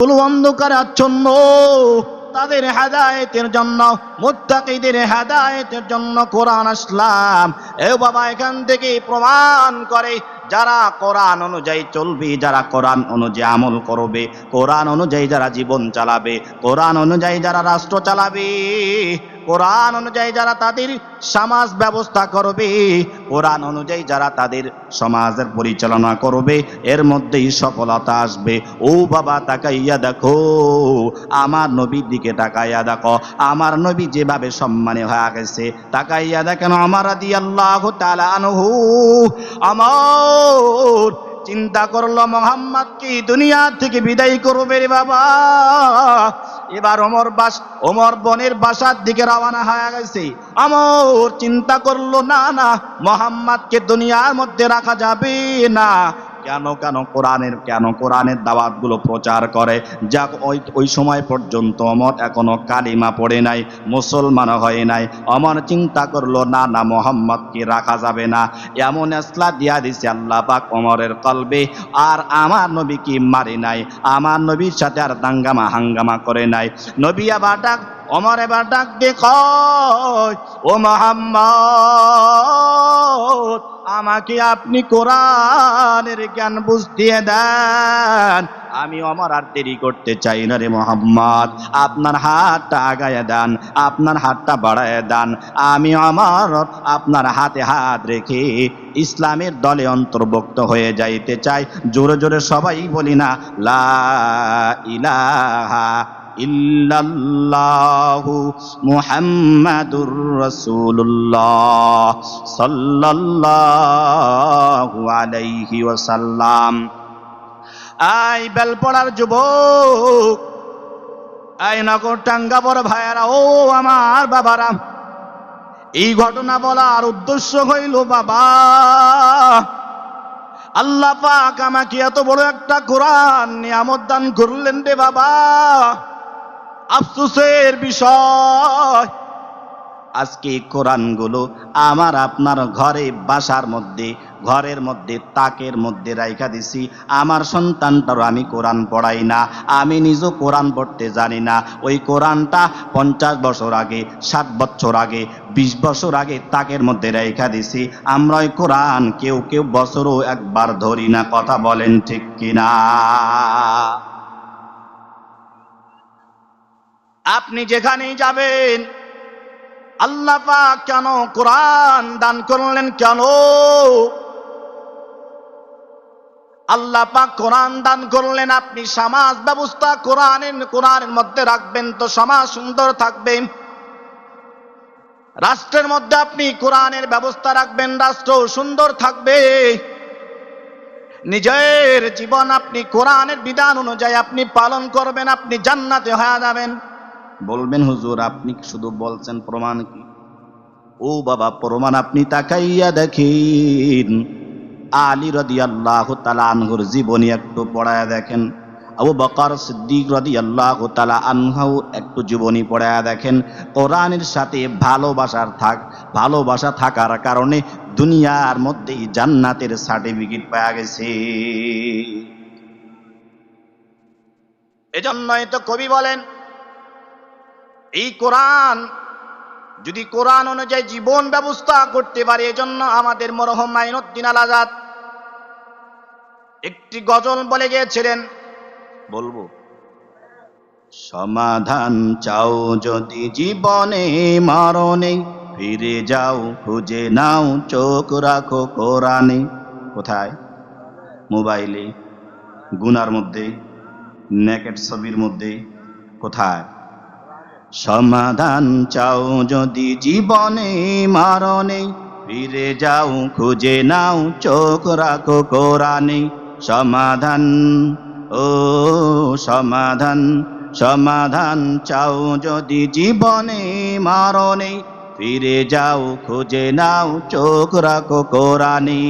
অন্ধকারে আচ্ছন্ন, তাদের হেদায়েতের জন্য, মুত্তাকিদের হেদায়েতের জন্য কোরআন আসলাম। এ বাবা, এখান থেকে প্রমাণ করে যারা কোরআন অনুযায়ী চলবে, যারা কোরআন অনুযায়ী আমল করবে, কোরআন অনুযায়ী যারা জীবন চালাবে, কোরআন অনুযায়ী যারা রাষ্ট্র চালাবে, কোরআন অনুযায়ী যারা তাদের সমাজ ব্যবস্থা করবে, কোরআন অনুযায়ী যারা তাদের সমাজের পরিচালনা করবে, এর মধ্যেই সফলতা আসবে। ও বাবা, তাকাইয়া দেখো, আমার নবীর দিকে তাকাইয়া দেখো, আমার নবী যেভাবে সম্মানী হয়ে গেছে, তাকাইয়া দেখেন ওমর রাদিয়াল্লাহু তাআলা আনহু। আমার চিন্তা করলো মুহাম্মদ কি দুনিয়া থেকে বিদায় করবে রে বাবা। এবার ওমর বনের বাসার দিকে রওনা হয়ে গেছে। আমর চিন্তা করলো, না না, মুহাম্মদকে দুনিয়ার মধ্যে রাখা যাবে না। কেন কোরআনের দাওয়াতগুলো প্রচার করে। যাক, ওই সময় পর্যন্ত ওমর এখনো কালিমা পড়ে নাই, মুসলমান হয় নাই। ওমর চিন্তা করলো, না না, মুহাম্মদকে রাখা যাবে না। এমন আসলা দিয়া দিছে আল্লাহ পাক ওমরের কলবে। আর আমার নবীকে মারি নাই, আমার নবীর সাথে আর দাঙ্গামা হাঙ্গামা করে নাই। নবী আবার ওমর এবার ডাক দিয়ে কয়, ও মুহাম্মদ, আমাকে আপনি কোরআনের জ্ঞান বুঝিয়ে দেন। আমি ওমর আর দেরি করতে চাই না রে মুহাম্মদ, আপনার হাতটা আগায় দেন, আপনার হাতটা বাড়ায় দেন। আমি ওমর আপনার হাতে হাত রেখে ইসলামের দলে অন্তর্ভুক্ত হয়ে যাইতে চাই। জোরে জোরে সবাই বলি না, লা ইলাহা ইল্লাল্লাহু মুহাম্মাদুর রাসূলুল্লাহ সাল্লাল্লাহু আলাইহি ওয়াসাল্লাম। আই বেলপড়ার যুবক, আই নগর টাঙ্গা বড় ভাইয়ারা, ও আমার বাবারা, এই ঘটনা বলার উদ্দেশ্য হইল, বাবা, আল্লাহ পাক আমাকে এত বড় একটা কোরআন নিয়ামত দান করলেন রে বাবা। আফসোসের বিষয়, আজকে কোরআনগুলো আমার আপনার ঘরে, বাসার মধ্যে, ঘরের মধ্যে, তাকের মধ্যে রাইখা দিছি। আমার সন্তানটারও আমি কোরআন পড়াই না, আমি নিজেও কোরআন পড়তে জানি না। ওই কোরআনটা 50 বছর আগে, 60 বছর আগে, 20 বছর আগে তাকের মধ্যে রাইখা দিছি। আমরা ওই কোরআন কেউ কেউ বছরও একবার ধরি না। কথা বলেন ঠিক কিনা? আপনি যেখানেই যাবেন, আল্লাহ পাক কেন কোরআন দান করলেন? কেন আল্লাহ পাক কোরআন দান করলেন? আপনি সমাজ ব্যবস্থা কোরআনের মধ্যে রাখবেন তো সমাজ সুন্দর থাকবে। রাষ্ট্রের মধ্যে আপনি কোরআনের ব্যবস্থা রাখবেন, রাষ্ট্র সুন্দর থাকবে। নিজের জীবন আপনি কোরআনের বিধান অনুযায়ী আপনি পালন করবেন, আপনি জান্নাতে হয়ে যাবেন। বলবেন, হুজুর আপনি শুধু বলছেন, প্রমাণ কি? ও বাবা, প্রমাণ আপনি তাকাইয়া দেখেন। আলী রাদিয়াল্লাহু তাআলা আনহুর জীবনী একটু পড়ায়া দেখেন। আবু বকর সিদ্দিক রাদিয়াল্লাহু তাআলা আনহু একটু জীবনী পড়ায়া দেখেন। কোরআনের সাথে ভালোবাসা থাকার কারণে দুনিয়ার মধ্যেই জান্নাতের সার্টিফিকেট পাওয়া গেছে। এজন্যই তো কবি বলেন, এই কোরআন যদি কোরআন অনুযায়ী জীবন ব্যবস্থা করতে পারে, এজন্য আমাদের মরহুম মাইনুদ্দিন আল আজাদ একটি গজল বলে গিয়েছিলেন, বলবো, সমাধান চাও যদি জীবনে মরণে, ফিরে যাও খুঁজে নাও চোখ রাখো কোরআনে। কোথায়? মোবাইলে, গুনার মধ্যে, নেকেট ছবির মধ্যে। কোথায়? সমাধান চাও যদি জীবনে মরণে, ফিরে যাও খুঁজে নাও চোখ রাখো কোরআনে। সমাধান, ও সমাধান, সমাধান চাও যদি জীবনে মরণে, ফিরে যাও খুঁজে নাও চোখ রাখো কোরআনে।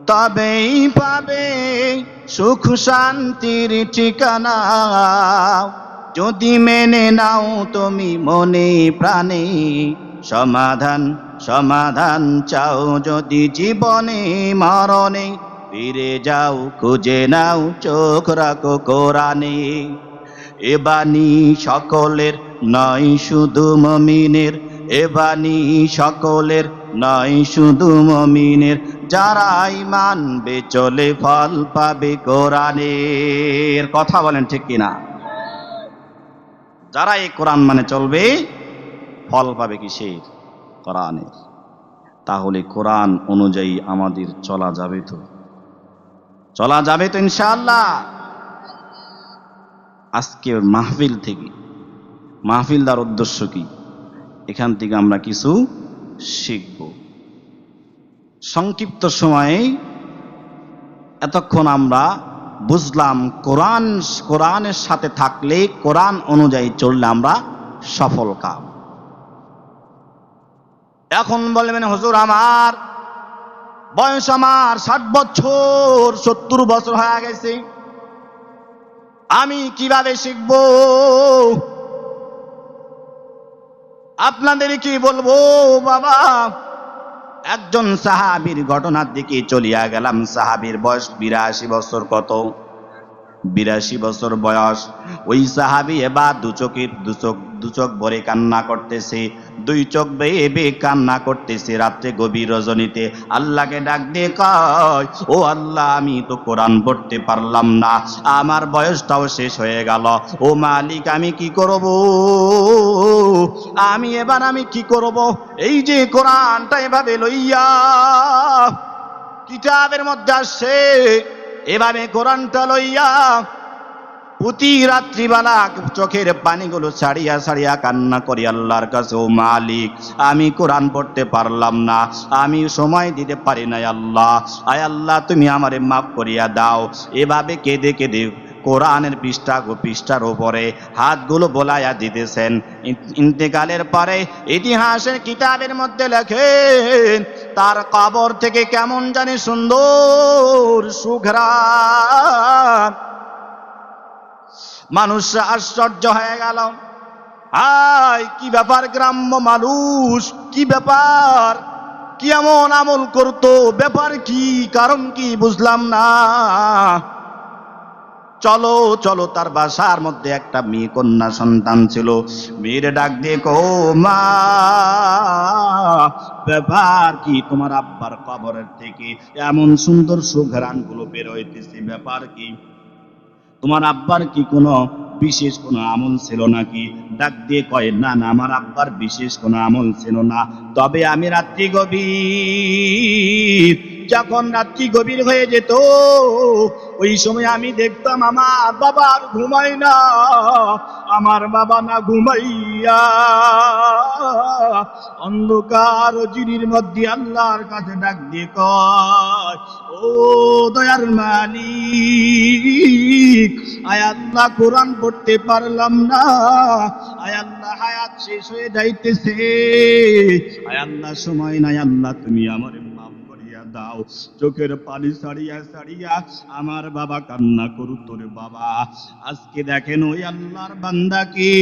তবেই পাবে সুখ শান্তির ঠিকানা, যদি মেনে নাও তুমি মনে প্রাণে। সমাধান, সমাধান চাও যদি জীবনে মরণে, ফিরে যাও খুঁজে নাও চোখ রাখো কোরআনে। এ বাণী সকলের নয় শুধু মুমিনের, এ বাণী সকলের নয় শুধু মুমিনের, যারাই মানবে চলে ফল পাবে কোরআনের। কথা বলেন ঠিক কিনা? যারা এই কোরআন মানে চলবে ফল পাবে কিসের? কোরআনের। তাহলে কোরআন অনুযায়ী আমাদের চলা যাবে তো? চলা যাবে তো ইনশাআল্লাহ? আজকে মাহফিল থেকে, মাহফিল দেওয়ার উদ্দেশ্য কি? এখান থেকে আমরা কিছু শিখব। সংক্ষিপ্ত সময়ে এতক্ষণ আমরা বুঝলাম কোরআনের সাথে থাকলে, কোরআন অনুযায়ী চললে আমরা সফল কাম। এখন বলবেন হুজুর আমার বয়স আমার 60 বছর 70 বছর হয়ে গেছে, আমি কিভাবে শিখব? আপনাদের কি বলবো বাবা, একজন সাহাবীর ঘটনার দিকে চলিয়া গেলাম। সাহাবীর বয়স 82 বছর। কত? 82 বছর বয়স। ওই সাহাবী এবার দু চোখ ভরে কান্না করতেছে, 2 চোখ বেয়ে কান্না করতেছে। রাত্রে গভীর রজনীতে আল্লাহকে ডাক দিয়ে কয়, ও আল্লাহ, আমি তো কোরআন পড়তে পারলাম না, আমার বয়সটাও শেষ হয়ে গেল, ও মালিক আমি কি করব? আমি কি করব? এই যে কোরআনটা এভাবে লইয়া কিতাবের মধ্যে আসছে, এভাবে কোরআনটা লইয়া প্রতি রাত্রিবেলা চোখের পানিগুলো ছাড়িয়া ছাড়িয়া কান্না করি আল্লাহর কাছে, ও মালিক আমি কোরআন পড়তে পারলাম না, আমি সময় দিতে পারি নাই আল্লাহ, আয় আল্লাহ তুমি আমারে মাফ করিয়া দাও। এভাবে কেঁদে কেঁদে কোরআনের পৃষ্ঠার উপরে হাতগুলো বোলাইয়া দিতেছেন। ইন্তেকালের পরে ইতিহাসের কিতাবের মধ্যে লেখেন, তার কবর থেকে কেমন জানি সুন্দর সুঘ্রাণ। মানুষ আশ্চর্য হয়ে গেল, হায় কি ব্যাপার, গ্রাম্য মানুষ কি ব্যাপার, কি এমন আমল করতো, ব্যাপার কি, কারণ কি বুঝলাম না। চলো চলো, তার বাসার মধ্যে একটা মেয়ে কন্যা সন্তান ছিল। মেয়ের ডাক দিয়ে কো, মা ব্যাপার কি, তোমার আব্বার কবরের থেকে এমন সুন্দর সুঘ্রাণগুলো বের হইতেছে, ব্যাপার কি? তোমার আব্বার কি কোনো বিশেষ কোনো আমল ছিল নাকি? ডাক দিয়ে কয়, না না, আমার আব্বার বিশেষ কোনো আমল ছিল না, তবে আমি রাত্রি গভীর, যখন রাত্রি গভীর হয়ে যেত ওই সময় আমি দেখতাম আমার বাবা আর ঘুমাই না, আমার বাবা না ঘুমাইয়া অন্ধকার জিরির মধ্যে আল্লাহর কাছে ডাক দিয়ে কয়, ও দয়ার মালিক, আয় আল্লাহ কোরআন পড়তে পারলাম না, আয় আল্লাহ হায়াত শেষ হয়ে যাইতেছে, আয় আল্লাহ সময় নাই, আল্লাহ তুমি আমার মাফ করিয়া দাও। চোখের পানি ছাড়িয়া ছাড়িয়া আমার বাবা কান্না করুত রে বাবা। আজকে দেখেন ওই আল্লাহর বান্দাকে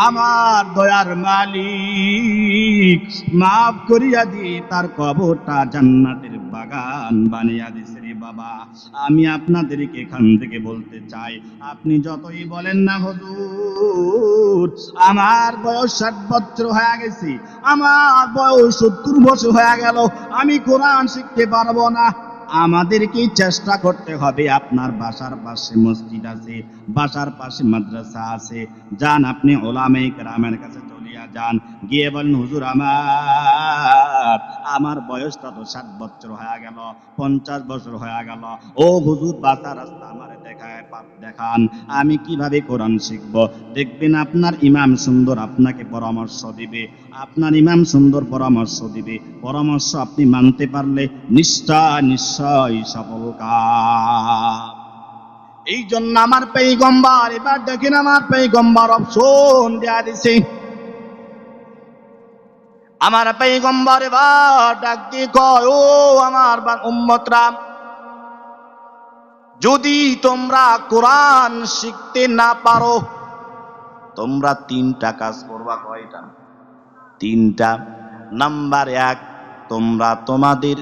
আমার দয়ার মালিক মাফ করিয়া দিয়ে তার কবরটা জান্নাতের বাগান বানিয়া দিছে রে বাবা। আমি আপনাদেরকে এখান থেকে বলতে চাই, আপনি যতই বলেন না হুজুর আমার বয়স 60 বছর হয়ে গেছে, আমার বয়স 70 বছর হয়ে গেল, আমি কোরআন শিখতে পারবো না, আমাদেরকে চেষ্টা করতে হবে। আপনার বাসার পাশে মসজিদ আছে, বাসার পাশে মাদ্রাসা আছে, যান আপনি ওলামায়ে কেরামের কাছে চলিয়া যান, গিয়ে বলেন হুজুর আমার বয়সটা তো 60 বছর হয়ে গেল, 50 বছর হয়ে গেল, ও হুজুর বাঁচার রাস্তা আমারে দেখান, আমি কিভাবে কোরআন শিখব? দেখবেন আপনার ইমাম সুন্দর আপনাকে পরামর্শ দিবে, আপনার ইমাম সুন্দর পরামর্শ দিবে, পরামর্শ আপনি মানতে পারলে নিশ্চয় সফল কাম। এই জন্য আমার পয়গম্বর, এবার দেখেন আমার পয়গম্বর অপশন দেয়া দিছে, আমার পয়গম্বর এবার ডাক দিয়ে কয়, ও আমার উম্মতরা, যদি তোমরা কোরআন শিখতে না পারো, তোমরা 3টা কাজ করবা। কয়টা? 3টা। নাম্বার 1, তোমরা তোমাদের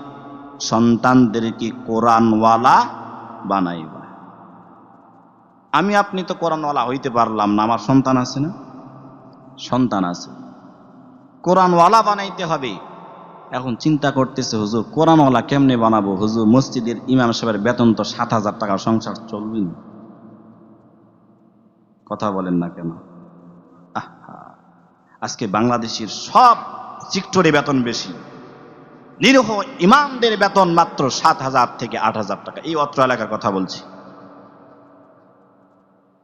সন্তানদেরকে কোরআনওয়ালা বানাইবা। আমি আপনি তো কোরআনওয়ালা হইতে পারলাম না, আমার সন্তান আছে না? সন্তান আছে, কোরআনওয়ালা বানাইতে হবে। এখন চিন্তা করতেছে, হুজুর কোরআনওয়ালা কেমনে বানাবো? হুজুর মসজিদের ইমাম সাহেবের বেতন তো 7,000 টাকা, সংসার চলবে না। কথা বলেন না কেন? আজকে বাংলাদেশের সব সেক্টরে বেতন বেশি, নিরীহ ইমামদের বেতন মাত্র 7,000 থেকে 8,000 টাকা। এই অত্র এলাকার কথা বলছি।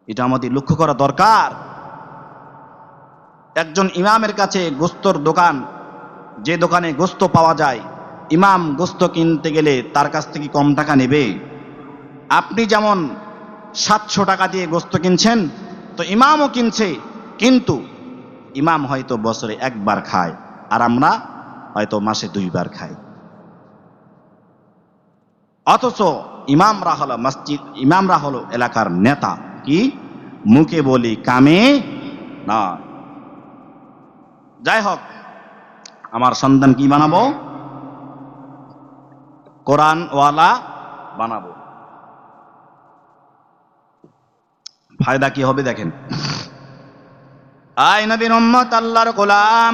এটা আমাদের লক্ষ্য করা দরকার। একজন ইমামের কাছে গোস্তর দোকান, যে দোকানে গোস্ত পাওয়া যায়, ইমাম গোস্ত কিনতে গেলে তার কাছ থেকে কম টাকা নেবে? আপনি যেমন 700 টাকা দিয়ে গোস্ত কিনছেন, তো ইমামও কিনছে, কিন্তু ইমাম হয়তো বছরে একবার খায়, আর আমরা হয়তো মাসে 2 বার খাই। অথচ ইমামরা হলো মসজিদ, ইমামরা হলো এলাকার নেতা। কি মুখে বলি, কামে না। যাই হোক, আমার সন্তান কি বানাবো? কোরআনওয়ালা বানাবো। ফায়দা কি হবে দেখেন। আয় নবীর উম্মত, আল্লাহর গোলাম,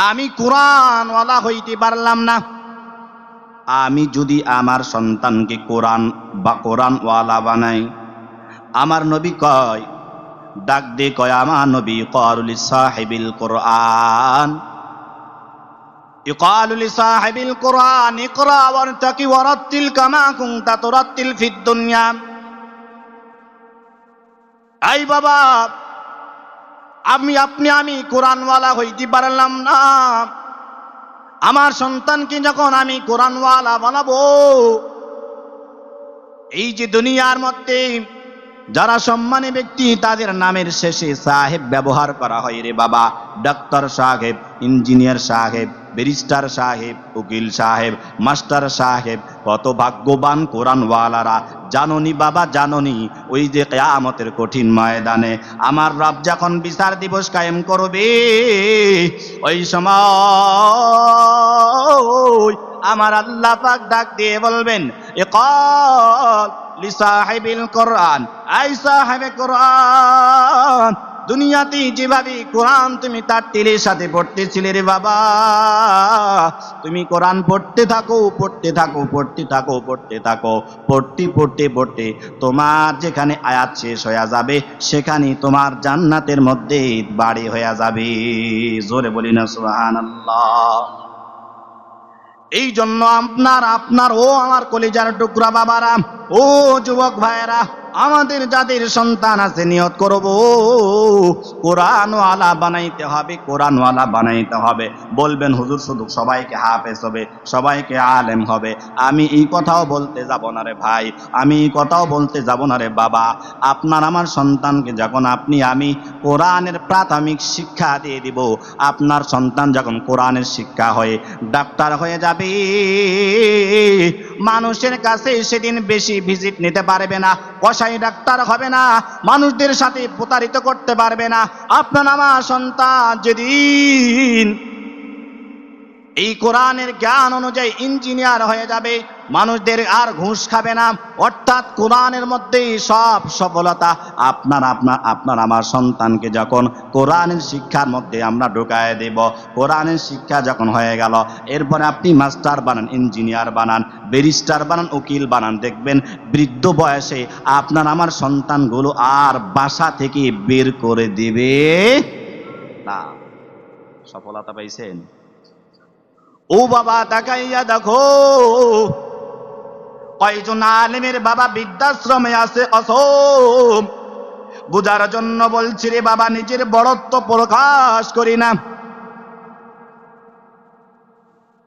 আমি কোরআনওয়ালা হইতে পারলাম না। আমি যদি আমার সন্তানকে কোরআনওয়ালা বানাই, আমার নবী কয়, ডাক দে কয়, আমার নবী ক্বালু লিসাহিবিল কোরআন, ইকালু লিসাহিবিল কোরআন ইকরা ওয়ারতাকি ওয়ারাত্তিল কামা কুনতা তুরাত্তিল ফিদ দুনিয়া। আই বাবা, আমি কোরআনওয়ালা হইতে পারলাম না, আমার সন্তানকে যখন আমি কোরআনওয়ালা বানাবো, এই যে দুনিয়ার মধ্যে যারা সম্মানী ব্যক্তি, তাদের নামের শেষে সাহেব ব্যবহার করা হয় রে বাবা। ডাক্তার সাহেব, ইঞ্জিনিয়ার সাহেব, ব্যারিস্টার সাহেব, উকিল সাহেব, মাস্টার সাহেব, কত ভাগ্যবান কোরআনওয়ালারা। জাননি বাবা, জাননি, ওই যে কিয়ামতের কঠিন ময়দানে আমার রব যখন বিচার দিবস কায়েম করবে, ওই সময় আমার আল্লাহ পাক ডাক দিয়ে বলবেন, ইকাল লিসাহিবিল কোরআন, আই সাহেবে কোরআন, দুনিয়াতে যেভাবে কোরআন তুমি তার তীরের সাথে পড়তেছিলে রে বাবা, তুমি কোরআন পড়তে থাকো, পড়তে থাকো, পড়তে থাকো, পড়তে থাকো, পড়তে পড়তে পড়তে তোমার যেখানে আয়াত শেষ হয়ে যাবে, সেখানে তোমার জান্নাতের মধ্যে বাড়ি হয়ে যাবে। জোরে বলি না সুবহানাল্লাহ। এই জন্য আপনার ও আমার কলিজার টুকরা বাবারা, ও যুবক ভাইয়েরা, আমাদের যাদের সন্তান আছে, নিয়ত করব কোরআনওয়ালা বানাইতে হবে, কোরআনওয়ালা বানাইতে হবে। বলবেন হুজুর শুধু সবাইকে হাফেজ হবে, সবাইকে আলেম হবে। আমি এই কথাও বলতে যাব না রে ভাই, আমি এই কথাও বলতে যাব না রে বাবা। আপনার আমার সন্তানকে যখন আমি কোরআনের প্রাথমিক শিক্ষা দিয়ে দিব, আপনার সন্তান যখন কোরআনের শিক্ষা হয়ে ডাক্তার হয়ে যাবে, মানুষের কাছে সেদিন বেশি ভিজিট নিতে পারবে না, কসাই ডাক্তার হবে না, মানুষদের সাথে প্রতারিত করতে পারবে না। আপনার আমার সন্তান যেদিন এই কোরআনের জ্ঞান অনুযায়ী ইঞ্জিনিয়ার হয়ে যাবে, মানুষদের আর ঘুষ খাবে না। অর্থাৎ কোরআনের মধ্যেই সব সফলতা। আপনার আমার সন্তানকে যখন কোরআনের শিক্ষার মধ্যে আমরা ঢুকায় দেব, কোরআনের শিক্ষা যখন হয়ে গেল, এরপরে আপনি মাস্টার বানান, ইঞ্জিনিয়ার বানান, ব্যারিস্টার বানান, উকিল বানান, দেখবেন বৃদ্ধ বয়সে আপনার আমার সন্তানগুলো আর বাসা থেকে বের করে দিবে না। সফলতা পাইছেন? ও বাবা, তাকাইয়া দেখো কয়জন আলেমের বাবা বৃদ্ধাশ্রমে আছে। কসম বুঝার জন্য বলছি রে বাবা, নিজের বড়ত্ব প্রকাশ করি না।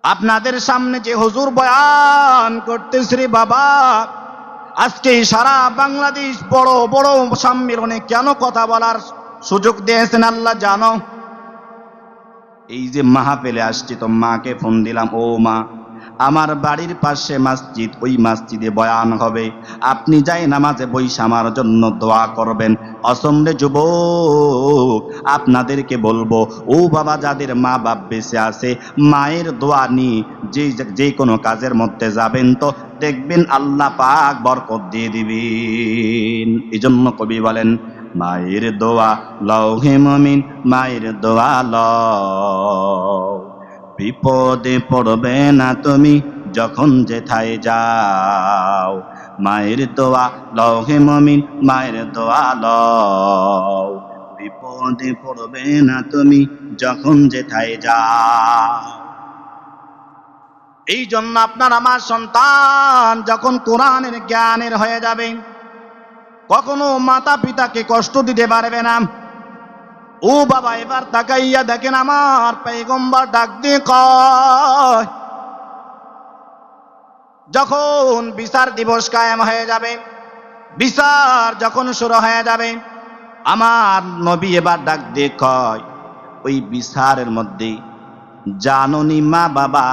আপনাদের সামনে যে হুজুর বয়ান করতেছে রে বাবা, আজকে সারা বাংলাদেশ বড় বড় সম্মেলনে কেন কথা বলার সুযোগ দিয়েছেন আল্লাহ জানো। এই যে মাহফিলে আসছি, তো মাকে ফোন দিলাম, ও মা, আমার বাড়ির পাশে মসজিদ, ওই মসজিদে বয়ান হবে, আপনি যাই নামাজে বইসা আমার জন্য দোয়া করবেন। অসমরে যুবক, আপনাদেরকে বলবো, ও বাবা যাদের মা বাপ বেঁচে আছে, মায়ের দোয়া নিয়ে যে কোনো কাজের মধ্যে যাবেন তো দেখবেন আল্লাহ পাক বরকত দিয়ে দিবেন। এই জন্য কবি বলেন, মায়ের দোয়া লও হে মুমিন, মায়ের দোয়া লও, বিপদে পড়বে না তুমি যখন যেথায় যাও। মায়ের দোয়া লও হে মুমিন, মায়ের দোয়া লও, বিপদে পড়বে না তুমি যখন যেথায় যাও। এই জন্য আপনার আমার সন্তান যখন কোরআনের জ্ঞানের হয়ে যাবে, কখনো মাতা পিতাকে কষ্ট দিতে পারবে না। ও বাবা, এবার তাকাইয়া দেখেন, আমার পয়গম্বর ডাক দিয়ে কয়, যখন বিচার দিবস কায়েম হয়ে যাবে, বিচার যখন শুরু হয়ে যাবে, আমার নবী এবার ডাক দিয়ে কয়, ওই বিচারের মধ্যে জাননি মা বাবা,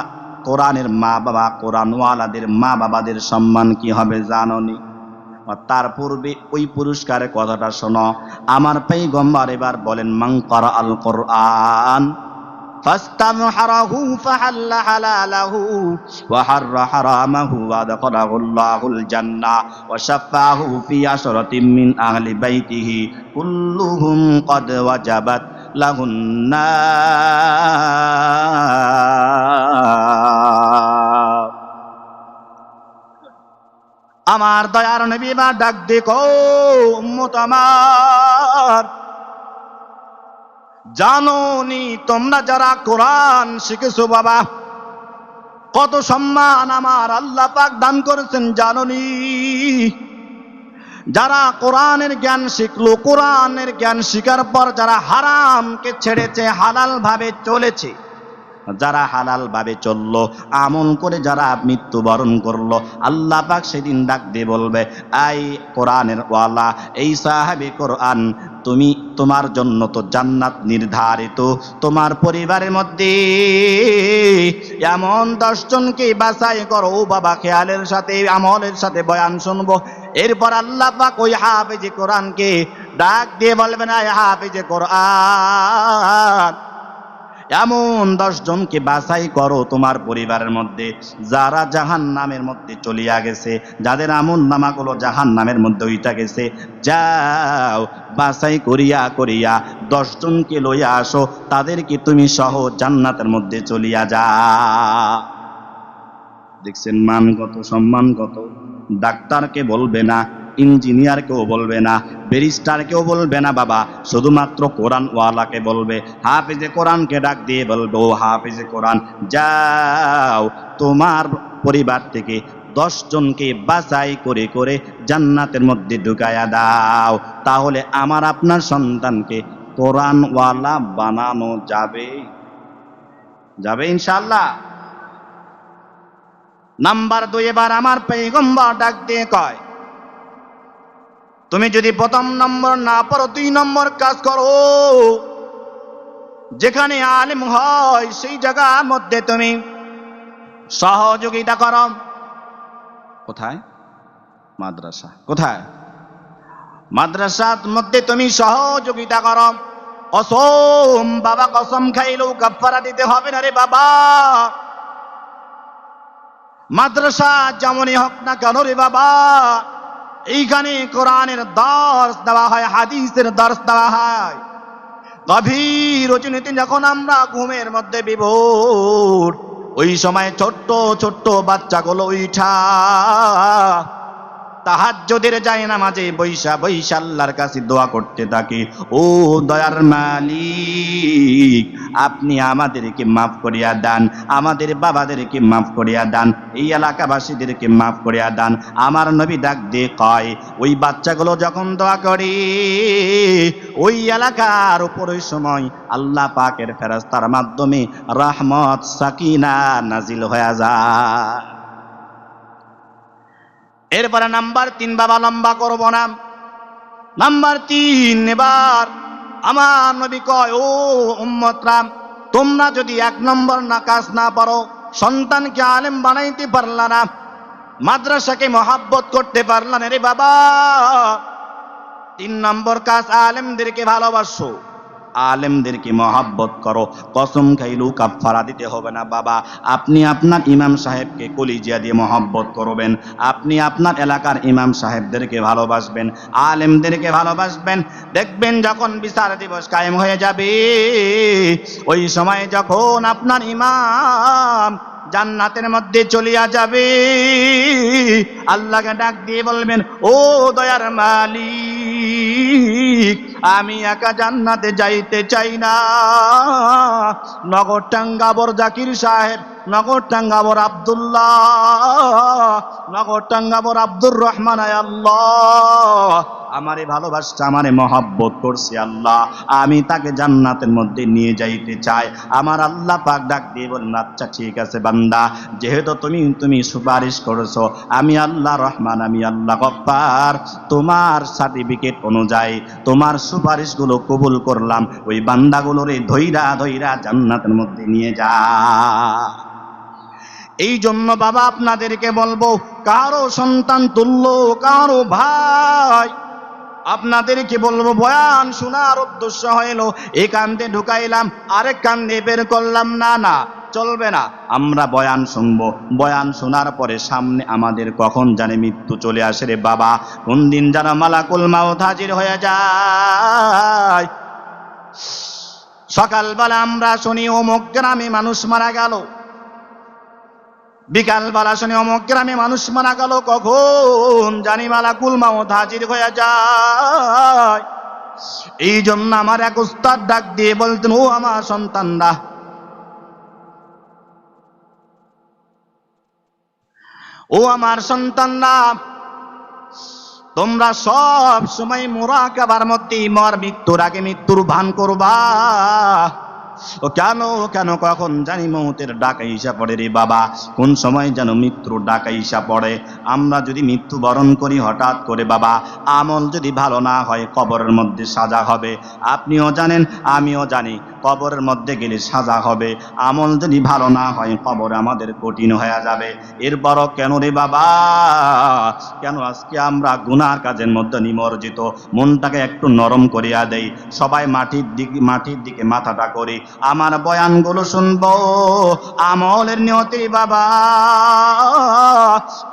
কোরআনের মা বাবা, কোরআনওয়ালাদের মা বাবাদের সম্মান কি হবে জাননি? তার পূর্বে ওই পুরস্কারের কথাটা শোনো। আমার পয়গম্বর এবার বলেন, মান ক্বারা আল কোরআন ফাস্তামহারাহু ফাহাল্লা হালালাহু ওয়া হাররা হারামাহু ওয়া আদখালাহুল্লাহুল জান্নাহ ওয়া শাফাহু ফি আশরাতিন মিন আহলি বাইতিহি কুল্লুহুম ক্বাদ ওয়াজাবাত লাহুন নার। আমার দয়ার নবী বা ডাক দেখো, উম্মত আমার, জানোনি তোমরা যারা কোরআন শিখেছো বাবা, কত সম্মান আমার আল্লাহ পাক দান করেছেন জানোনি? যারা কোরআনের জ্ঞান শিখলো, কোরআনের জ্ঞান শিখার পর যারা হারামকে ছেড়েছে, হালাল ভাবে চলেছে, যারা হালাল ভাবে চললো, আমল করে যারা মৃত্যুবরণ করলো, আল্লাহ পাক সেদিন ডাক দিয়ে বলবে, আই কোরআনের ওয়ালা, এই সাহাবী কোরআন, তুমি, তোমার জন্য তো জান্নাত নির্ধারিত, তোমার পরিবারের মধ্যে এমন 10 জনকে বাছাই করো। ও বাবা, খেয়ালের সাথে আমলের সাথে বয়ান শুনবো। এরপর আল্লাহ পাক ওই হাফেজে কোরআনকে ডাক দিয়ে বলবেন, আই হাফেজে কোরআন, এমন 10 জনকে বাছাই করো তোমার পরিবারের মধ্যে যারা জাহান্নামের মধ্যে চলিয়া গেছে, যাদের আমল নামাগুলো জাহান্নামের মধ্যে উইঠা গেছে, যাও বাছাই করিয়া করিয়া 10 জনকে লইয়া আসো, তাদেরকে তুমি সহ জান্নাতের মধ্যে চলিয়া যা। দেখছেন মান কত, সম্মান কত। ডাক্তারকে বলবে না, ইঞ্জিনিয়ারকেও বলবে না, ব্যারিস্টারকেও বলবে না বাবা, শুধুমাত্র কোরআন ওয়ালাকে বলবে। হাফেজে কোরআনকে ডাক দিয়ে বলবে, ও হাফেজে কোরআন, যাও তোমার পরিবার থেকে 10 জনকে বাছাই করে করে জান্নাতের মধ্যে ঢুকায়া দাও। তাহলে আমার আপনার সন্তানকে কোরআন ওয়ালা বানানো যাবে, যাবে ইনশাআল্লাহ। নাম্বার 2, এবার আমার পয়গম্বর ডাক দিয়ে কয়, তুমি যদি 1 নম্বর না পারো, 2 নম্বর কাজ করো। যেখানে আলেম হয় সেই জায়গার মধ্যে তুমি সহযোগিতা করো। কোথায়? মাদ্রাসা। কোথায়? মাদ্রাসার মধ্যে তুমি সহযোগিতা করো। কসম বাবা, কসম খাইলেও কাফারা দিতে হবে না রে বাবা। মাদ্রাসা যেমনই হোক না কেন রে বাবা, এইখানে কোরআনের দর্স দেওয়া হয়, হাদিসের দর্স দেওয়া হয়। গভীর রজনীতে যখন আমরা ঘুমের মধ্যে বিভোর, ওই সময় ছোট্ট ছোট্ট বাচ্চাগুলো উঠা তাহাজ্জুদের জায়নামাজে বৈশা বৈশা আল্লাহর কাছে দোয়া করতে থাকে, ও দয়ার মালিক, আপনি আমাদেরকে মাফ করিয়া দান, আমাদের বাবাদেরকে মাফ করিয়া দান, এই এলাকাবাসীদেরকে মাফ করিয়া দান। আমার নবী ডাক দিয়ে কয়, ওই বাচ্চাগুলো যখন দোয়া করে, ওই এলাকার উপর ওই সময় আল্লাহ পাকের ফেরেশতার মাধ্যমে রহমত সাকিনা নাজিল হয়ে যায়। এরপরে নাম্বার 3 বাবা, লম্বা করব না। নাম্বার 3, এবার আমার নবী কয়, ও উম্মতরা, তোমরা যদি 1 নম্বর না কাজ না পারো, সন্তানকে আলেম বানাইতে পারলা না, মাদ্রাসাকে মহাব্বত করতে পারলা না রে বাবা। 3 নম্বর কাজ, আলেমদেরকে ভালোবাসো, আলেমদেরকে মহাব্বত করো। কসম খাইলেও কাফারা দিতে হবে না বাবা। আপনি আপনার ইমাম সাহেবকে কলিজা দিয়ে মহাব্বত করবেন, আপনি আপনার এলাকার ইমাম সাহেবদেরকে ভালোবাসবেন, আলেমদেরকে ভালোবাসবেন। দেখবেন যখন বিচার দিবস কায়েম হয়ে যাবে, ওই সময় যখন আপনার ইমাম জান্নাতের মধ্যে চলিয়া যাবে, আল্লাহকে ডাক দিয়ে বলবেন, ও দয়ার মালিক, আমি একা জান্নাতে যাইতে চাই না। নগরটাঙ্গাবর জাকির সাহেব, নগরটাঙ্গাবর আব্দুল্লাহ, নগরটাঙ্গাবর আব্দুর রহমান, আয় আল্লাহ আমারে ভালোবাসছে, আমারে মহাব্বত করছে আল্লাহ, আমি তাকে জান্নাতের মধ্যে নিয়ে যাইতে চাই। আমার আল্লাহ পাক ডাক দিয়ে বললেন, আচ্ছা ঠিক আছে বান্দা, যেহেতু তুমি সুপারিশ করেছো, আমি আল্লাহ রহমান, আমি আল্লাহ গফফার, তোমার সার্টিফিকেট অনুযায়ী তোমার সুপারিশগুলো কবুল করলাম। ওই বান্দাগুলোরে ধইরা ধইরা জান্নাতের মধ্যে নিয়ে যা। এই জন্য বাবা আপনাদেরকে বলবো, কারো সন্তান তুল্য, কারো ভাই, আপনাদেরকে বলবো, বয়ান শোনার উদ্দেশ্য হইল এই কান্দে ঢুকাইলাম, আরেক কান্দে বের করলাম, না না, চলবে না। আমরা বয়ান শুনবো, বয়ান শোনার পরে সামনে আমাদের কখন জানে মৃত্যু চলে আসে রে বাবা, কোন দিন যেন মালাকুল মাউত হাজির হয়ে যায়। সকালবেলা আমরা শুনি অমুক গ্রামে মানুষ মারা গেল, বিকালবেলা শুনি অমুক গ্রামে মানুষ মারা গেল, কখন জানি মালাকুল মাউত হাজির হয়ে যায়। এই জন্য আমার এক উস্তাদ ডাক দিয়ে বলতেন, ও আমার সন্তানরা, ও আমার সন্তানরা, তোমরা সব সময় মুরাকাবার মধ্যে মর মৃত্যুর আগে মৃত্যুর ভান করবা। ও কেন কেন কখন জানি মৌতের ডাকা ইসা পড়ে রে বাবা, কোন সময় যেন মৃত্যুর ডাকা ইসা পড়ে। আমরা যদি মৃত্যু বরণ করি হঠাৎ করে বাবা, আমল যদি ভালো না হয় কবরের মধ্যে সাজা হবে। আপনিও জানেন, আমিও জানি, কবরের মধ্যে গেলে সাজা হবে। আমল যদি ভালো না হয় কবর আমাদের কঠিন হয়ে যাবে। এরপরও কেন রে বাবা, কেন আজকে আমরা গুনার কাজের মধ্যে নিমজ্জিত? মনটাকে একটু নরম করিয়া দেই, সবাই মাটির দিকে মাথাটা করি, আমার বয়ানগুলো শুনবো আমলের নিয়তে বাবা।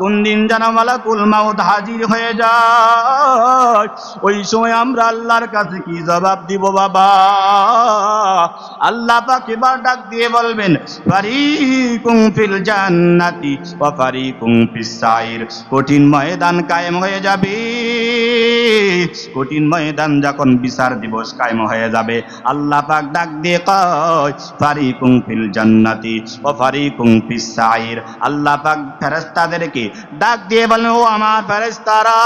কোন দিন যেন মালাকুল মাউত হাজির হয়ে যায়, ওই সময় আমরা আল্লাহর কাছে কি জবাব দিব বাবা? আল্লাহ পাক এবার ডাক দিয়ে বলবেন, ফারিকুম ফিল জান্নাতি ওয়া ফারিকুম ফিস সাইর। কঠিন ময়দান কায়েম হয়ে যাবে। কঠিন ময়দান যখন বিচার দিবস কায়েম হয়ে যাবে, আল্লাহ পাক ডাক দিয়ে কয়, ফারিকুম ফিল জান্নাতি ওয়া ফারিকুম ফিস সাইর। আল্লাহ পাক ফেরেশতাদেরকে ডাক দিয়ে বলেন, ও আমার ফেরেশতারা,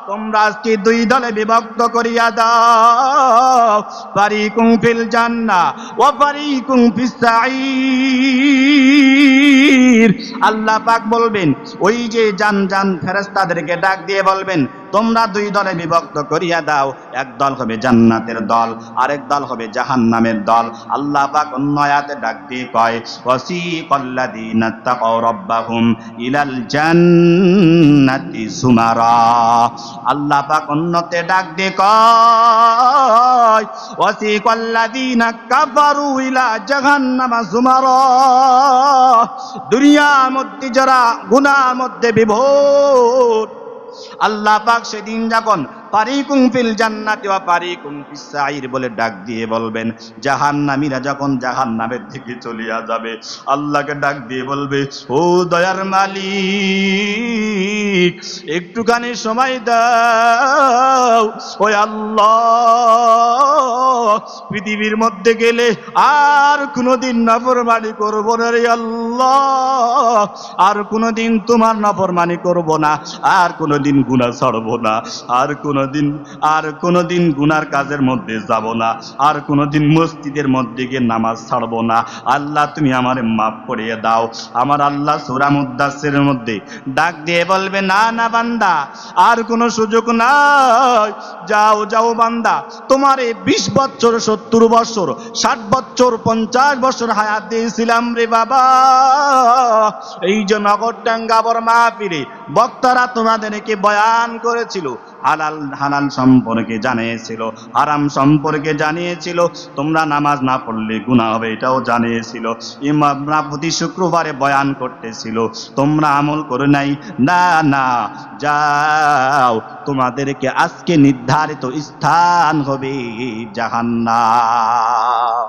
তোমরা আজকে 2 দলে বিভক্ত করিয়া দাও, ফারিকুম ফিল জান্নাহ ওয়া ফারিকুম ফিস সাইর। আল্লাহ পাক বলবেন, ওই যে জান ফেরেশতাদেরকে ডাক দিয়ে বলবেন, তোমরা 2 দলে বিভক্ত করিয়া দাও, এক দল হবে জান্নাতের দল, আরেক দল হবে জাহান্নামের দল। আল্লাহ পাক অন্য আয়াতে ডাক দিয়ে কয়, ওয়াসিকাল্লাযীনা তাকাউ রাব্বাহুম ইলাল জান্নাতি সুমারা। আল্লাহ পাক অন্যতে ডাক দিয়ে কয়, ওয়াসিকাল্লাযীনা কাফারু ইলা জাহান্নামা সুমারা। দুনিয়ার মধ্যে যারা গুনার মধ্যে বিভোর, আল্লাহ পাক সেদিন যখন ফারিকুম ফিল জান্নাতি ওয়া ফারিকুম ফিস সাইর বলে ডাক দিয়ে বলবেন, জাহান্নামীরা যখন জাহান্নামের দিকে চলিয়া যাবে, আল্লাহকে ডাক দিয়ে বলবে, ও দয়ার মালিক, একটুখানি সময় দাও, ও আল্লাহ, পৃথিবীর মধ্যে গেলে আর কোনোদিন নাফরমানি করব না রে আল্লাহ। আল্লাহ আর কোনোদিন তোমার নাফরমানি করব না, আর কোনোদিন গুনাহ ছাড়ব না, আর কোনোদিন গুনার কাজের মধ্যে যাব না, আর কোনোদিন মসজিদের মধ্যে গিয়ে নামাজ ছাড়ব না। আল্লাহ তুমি আমারে মাফ করিয়ে দাও। আমার আল্লাহ সূরা মুদ্দাসসিরের মধ্যে ডাক দিয়ে বলবে, না না বান্দা, আর কোনো সুযোগ নাই। যাও যাও বান্দা, তোমারে 20 বছর, 70 বছর, 60 বছর, 50 বছর হায়াত দিয়েছিলাম রে বাবা। এই যে নগরডাঙ্গা বড় মাহফিলে বক্তারা তোমাদেরকে বয়ান করেছিল, হালাল হালাল সম্পর্কে জানিয়েছিল, হারাম সম্পর্কে জানিয়েছিল, তোমরা নামাজ না পড়লে গুনাহ হবে এটাও জানিয়েছিল। ইমামরা প্রতি শুক্রবারে বয়ান করতেছিল, তোমরা আমল করে নাই। না না, যাও, তোমাদেরকে আজকে নির্ধারিত স্থান হবে জাহান্নাম।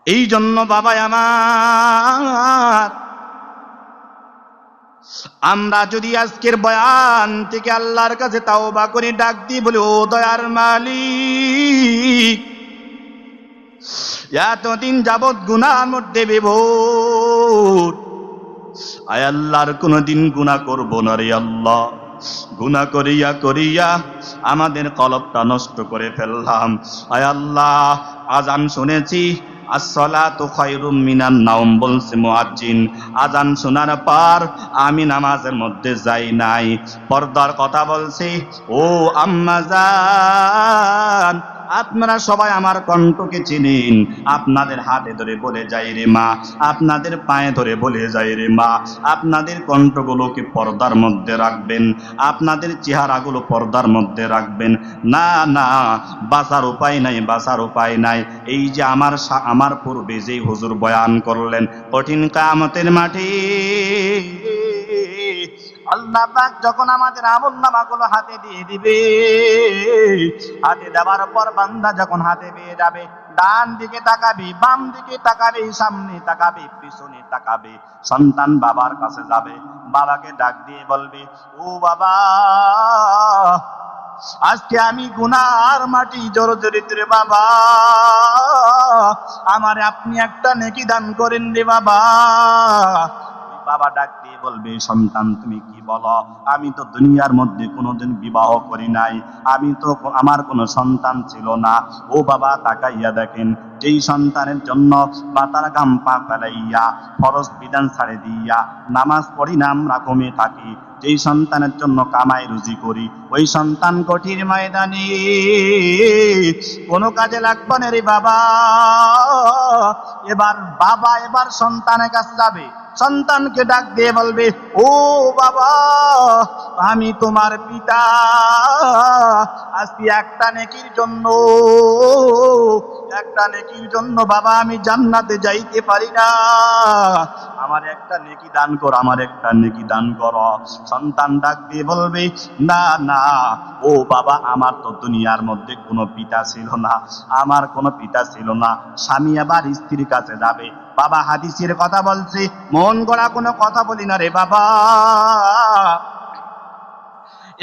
এই জন্য বাবা আমার, আমরা যদি আজকের বয়ান থেকে আল্লাহর কাছে তাওবা করে ডাক দিই, বলি ও দয়ার মালিক, এতদিন যাবৎ গুনার মধ্যে বিভোর, আয় আল্লাহর কোনদিন গুনাহ করব না রে আল্লাহ। গুনাহ করিয়া করিয়া আমাদের কলবটা নষ্ট করে ফেললাম। আয় আল্লাহ, আজান শুনেছি, আসসালাতু খায়রুম মিনান নাওম বলছে মুয়াজ্জিন, আজান শোনার পর আমি নামাজের মধ্যে যাই নাই। পর্দার কথা বলছি, ও আম্মা জান, আপনারা সবাই আমার কণ্ঠকে চিনেন, আপনাদের হাতে ধরে বলে যাই রে মা, আপনাদের পায়ে ধরে বলে যাই রে মা, আপনাদের কণ্ঠগুলোকে পর্দার মধ্যে রাখবেন, আপনাদের চেহারাগুলো পর্দার মধ্যে রাখবেন। না না, বাঁচার উপায় নাই, বাঁচার উপায় নাই। এই যে আমার পূর্বে যেই হুজুর বয়ান করলেন, কঠিন কিয়ামতের মাঠে আল্লাহ পাক যখন আমাদের আমলনামাগুলো হাতে দিয়ে দিবে, হাতে দেওয়ার পর বান্দা যখন হাতে পেয়ে যাবে, ডান দিকে তাকাবে, বাম দিকে তাকাবে, সামনে তাকাবে, পিছনে তাকাবে, সন্তান বাবার কাছে যাবে, বাবাকে ডাক দিয়ে বলবে, ও বাবা, আজকে আমি গুনার মাটি জর্জরিত রে বাবা, আমারে আপনি একটা নেকি দান করেন রে বাবা। বাবা ডাক দিয়ে বলবে, সন্তান তুমি কি বলো? আমি তো দুনিয়ার মধ্যে কোনোদিন বিবাহ করি নাই, আমার কোনো সন্তান ছিল না। ও বাবা, তাকাইয়া দেখেন, যেই সন্তানের জন্য মাথার ঘাম পা ফেলাইয়া ফরজ বিধান ছাড়ে দিয়া নামাজ পড়ি না আমরা কমে থাকি, যেই সন্তানের জন্য কামাই রুজি করি, ওই সন্তান কঠিন ময়দানে কোনো কাজে লাগবে না রে বাবা। এবার সন্তানের কাছে যাবে, সন্তানকে ডাক দিয়ে বলবে, ও বাবা, আমি তোমার পিতা, আজকে একটা নেকির জন্য বাবা আমি জান্নাতে যাইতে পারি না, আমার একটা নেকি দান কর, আমার একটা নেকি দান কর। সন্তান ডাক দিয়ে বলবে, না না, ও বাবা, আমার তো দুনিয়ার মধ্যে কোনো পিতা ছিল না, আমার কোনো পিতা ছিল না। স্বামী আবার স্ত্রীর কাছে যাবে, বাবা হাদিসের কথা বলছে, মন গড়া কোনো কথা বলি না রে বাবা।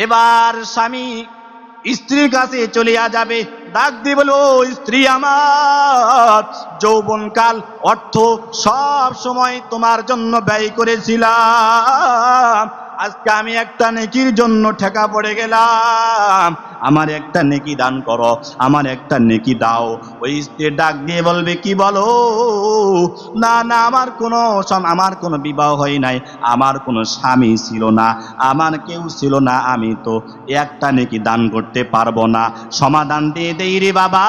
এবার স্বামী স্ত্রীর কাছে চলিয়া যাবে, ডাক দিয়ে বলো, স্ত্রী আমার, যৌবনকাল অর্থ সব সময় তোমার জন্য ব্যয় করেছিলাম, আজকে আমি একটা নেকির জন্য ঠেকা পড়ে গেলাম, আমার একটা নেকি দান করো, আমার একটা নেকি দাও। ওই স্ত্রী ডাক দিয়ে বলবে, কি বলো? না না, আমার কোনো বিবাহ হয় নাই, আমার কোনো স্বামী ছিল না, আমার কেউ ছিল না, আমি তো একটা নেকি দান করতে পারবো না। সমাধান দিয়ে দেই রে বাবা।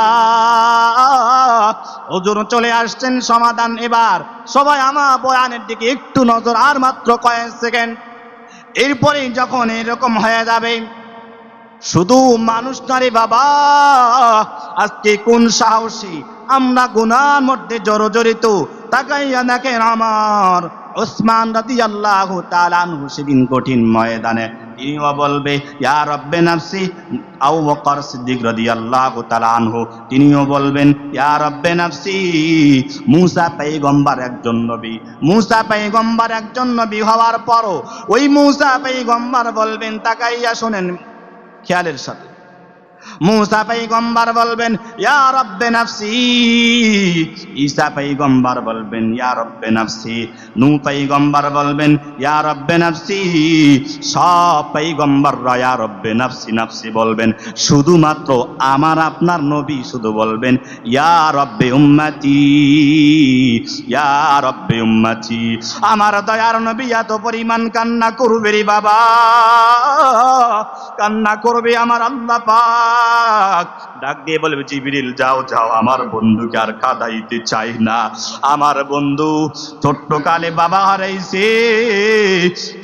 হুজুর চলে আসছেন সমাধান। এবার সবাই আমার বয়ানের দিকে একটু নজর, আর মাত্র কয়েক সেকেন্ড। এরপরে যখন এরকম হয়ে যাবে, শুধু মানুষ না রে বাবা, আজকে কোন সাহসী আমরা গুনার মধ্যে জর্জরিত। তাকাইয়া দেখেন আমার উসমান রাদিয়াল্লাহু তাআলা আনহু সেদিন কঠিন ময়দানে তিনিও বলবে, ইয়া রব্বে নাফসি। আবু বকর সিদ্দিক রাদিয়াল্লাহু তাআলা আনহু তিনিও বলবেন, ইয়া রব্বে নাফসি। মুসা পয়গম্বর একজন নবী হওয়ার পরও ওই মুসা পয়গম্বর বলবেন, তাকাইয়া শোনেন খেয়ালের সাথে, মুসা পয়গম্বর বলবেন ইয়া রব্বে নাফসি, ঈসা পয়গম্বর বলবেন ইয়া রব্বে নাফসি, নূহ পয়গম্বর বলবেন ইয়া রব্বে নাফসি, সব পয়গম্বররা ইয়া রব্বে নাফসি নাফসি বলবেন। শুধুমাত্র আমার আপনার নবী শুধু বলবেন ইয়া রব্বে উম্মতি, ইয়া রব্বে উম্মতি। আমার দয়ার নবী এত পরিমাণ কান্না করবে রে বাবা, কান্না করবে আমার আল্লাহ পাক ডাক দিয়ে বলবে জিবরিল যাও যাও, আমার বন্ধুকে আর কাঁদাইতে চাই না। আমার বন্ধু ছোট্টকালে বাবা হারাইছে,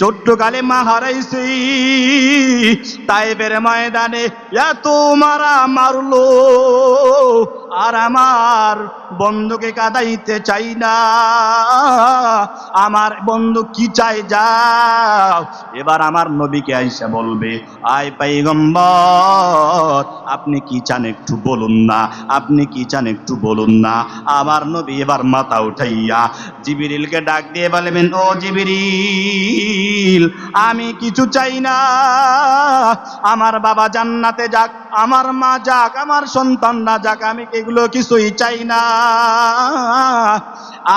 ছোট্টকালে মা হারাইছে, তাইফের ময়দানে এত মারা মারলো, আর আমার বন্ধুকে কাঁদাইতে চাই না। আমার বন্ধু কি চাই যাও। এবার আমার নবীকে আইসা বলবে আয় পয়গম্বর আপনি কি চান একটু বলুন না, আপনি কি চান একটু বলুন না। আমার নবী এবার মাথা উঠাইয়া জিবরিলকে ডাক দিয়ে বলবেন ও জিবরিল আমি কিছু চাই না, আমার বাবা জান্নাতে যাক, আমার মা যাক, আমার সন্তানরা যাক, আমি এগুলো কিছুই চাই না।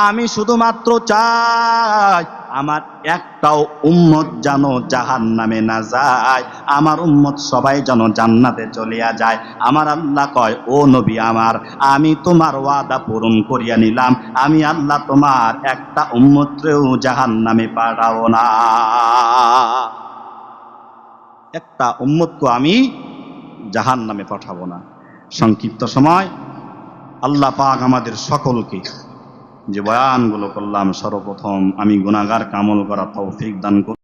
আমি শুধুমাত্র চাই আমার একটাও উম্মত যেন জাহান্নামে না যায়, আমার উম্মত সবাই যেন জান্নাতে চলিয়া যায়। আমার আল্লাহ কয় ও নবী আমার, আমি তোমার ওয়াদা পূরণ করিয়া নিলাম, আমি আল্লাহ তোমার একটা উম্মতকেও জাহান্নামে পাঠাবো না, একটা উম্মতকে আমি জাহান্নামে পাঠাবো না। সংক্ষিপ্ত সময় আল্লাহ পাক আমাদের সকলকে যে বয়ানগুলো করলাম, সর্বপ্রথম আমি গুনাহগার কামল করা তৌফিক দান করুন।